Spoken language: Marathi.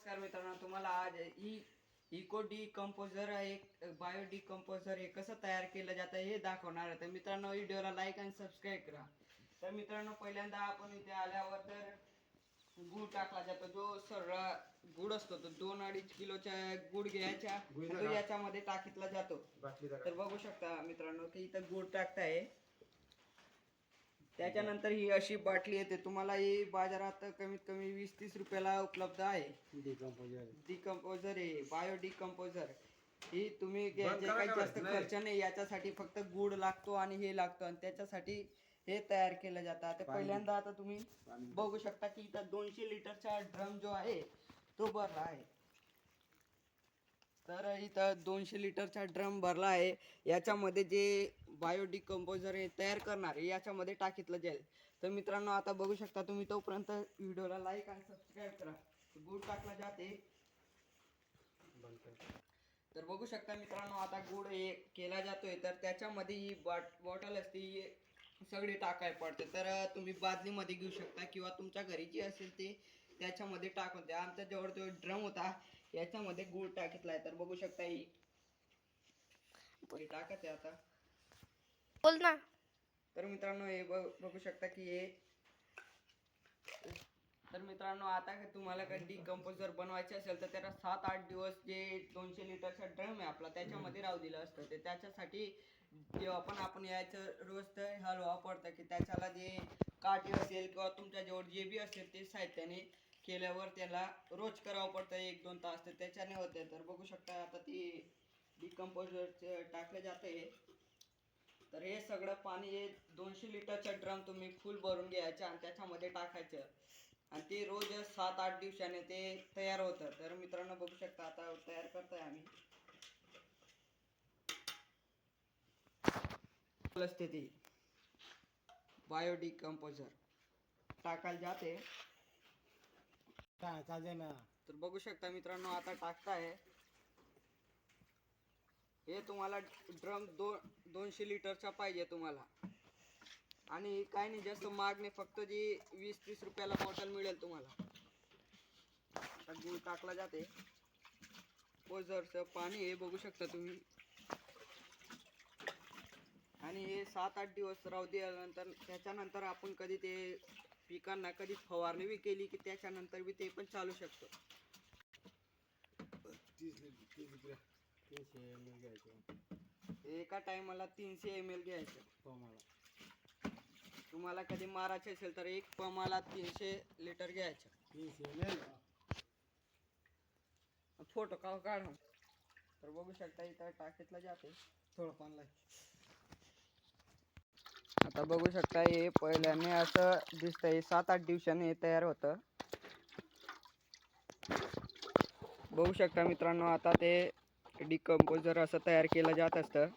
नमस्कार मित्रांनो, तुम्हाला आज इको डिकम्पोजर एक बायो डिकम्पोजर हे कसं तयार केलं जातं हे दाखवणार आहे. तर मित्रांनो, व्हिडिओला लाईक आणि सबस्क्राईब करा. तर मित्रांनो, पहिल्यांदा आपण इथे आल्यावर तर गुळ टाकला जातो. जो सरळा गुळ असतो तो 2-2.5 किलोचा गुळ घ्यायचा, तो याच्यामध्ये टाकीतला जातो. तर बघू शकता मित्रांनो की इथं गुळ टाकताय. त्याच्यानंतर ही अशी बाटली येते. तुम्हाला ही बाजारात कमीत कमी 20-30 रुपयाला उपलब्ध आहे. डिकम्पोजर आहे, बायो डिकम्पोजर. ही तुम्ही घ्यायचे काही जास्त खर्च नाही. याच्यासाठी फक्त गुळ लागतो आणि हे लागतो आणि त्याच्यासाठी हे तयार केलं जातं. आता पहिल्यांदा आता तुम्ही बघू शकता की इथं 200 लिटरचा ड्रम जो आहे तो भरला आहे. तर इथं 200 लिटरचा ड्रम भरला आहे. याच्यामध्ये जे बायो डिकम्पोजर हे तयार करणार आहे याच्यामध्ये टाकीतलं जाईल. तर मित्रांनो, आता बघू शकता तुम्ही, तोपर्यंत व्हिडिओला लाईक आणि सबस्क्राईब करा. गुळ टाकला जाते. तर बघू शकता मित्रांनो, आता गुळ हे केला जातोय. तर त्याच्यामध्ये ही बॉटल असते सगळी टाकाय पडते. तर तुम्ही बादलीमध्ये घेऊ शकता किंवा तुमच्या घरी जे असेल ते त्याच्यामध्ये टाकून द्या. आमच्या जवळ तो ड्रम होता, याच्यामध्ये गुळ टाकीतलाय. तर बघू शकता ही टाकत आहे आता. बोल ना. तर मित्रांनो, हे बघू शकता की हे. तर मित्रांनो, आता तुम्हाला काही डिकम्पोजर बनवायचे असेल तर त्याला 7-8 दिवस जे 200 लिटरचा ड्रम आहे आपला त्याच्यामध्ये राहू दिलं असतं. ते त्याच्यासाठी जेव्हा पण आपण यायचं रोज तर हलवा पडतं की त्याच्याला जे काठी असेल किंवा तुमच्या जवळ जे बी असेल ते साहित्याने केल्यावर त्याला रोज करावं पडतं 1-2 तास. तर त्याच्याने होते. तर बघू शकता आता ती डिकम्पोजर टाकलं जाते. तर हे सगळं पाणी हे 200 लिटरचा ड्रम तुम्ही फुल भरून घ्यायचं आणि त्याच्यामध्ये टाकायचं आणि ते रोज 7-8 दिवसाने ते तयार होतं. तर मित्रांनो, बघू शकता आता तयार करतोय आम्ही. असते ती बायो डिकम्पोजर टाकायला जाते. तर बघू शकता मित्रांनो, आता टाकताय. हे तुम्हाला ड्रम 200 लिटरचा पाहिजे तुम्हाला आणि काही नाही जास्त महाग नाही. फक्त जी 20-30 रुपयाला बॉटल मिळेल तुम्हाला. आता गुळ टाकला जाते. पोजरचं पाणी हे बघू शकता तुम्ही आणि हे 7-8 दिवस राहू दिल्यानंतर त्याच्यानंतर आपण कधी ते पिकांना कधी फवारणी बी केली की त्याच्यानंतर बी ते पण चालू शकतो. 300 ml घ्यायचं. एका टायमाला 300 ml घ्यायचं. तुम्हाला कधी मारायचे असेल तर एक पमाला 300 लिटर घ्यायचं. 300 ml. फोटो काढून. तर बघू शकता इथं टाकीतला जाते. थोडं पाणी लाग. आता बघू शकता हे पहिल्याने असं दिसतंय. 7-8 दिवसांनी हे तयार होतं. बघू शकता मित्रांनो, आता ते डिकम्पोजर असं तयार केलं जात असतं.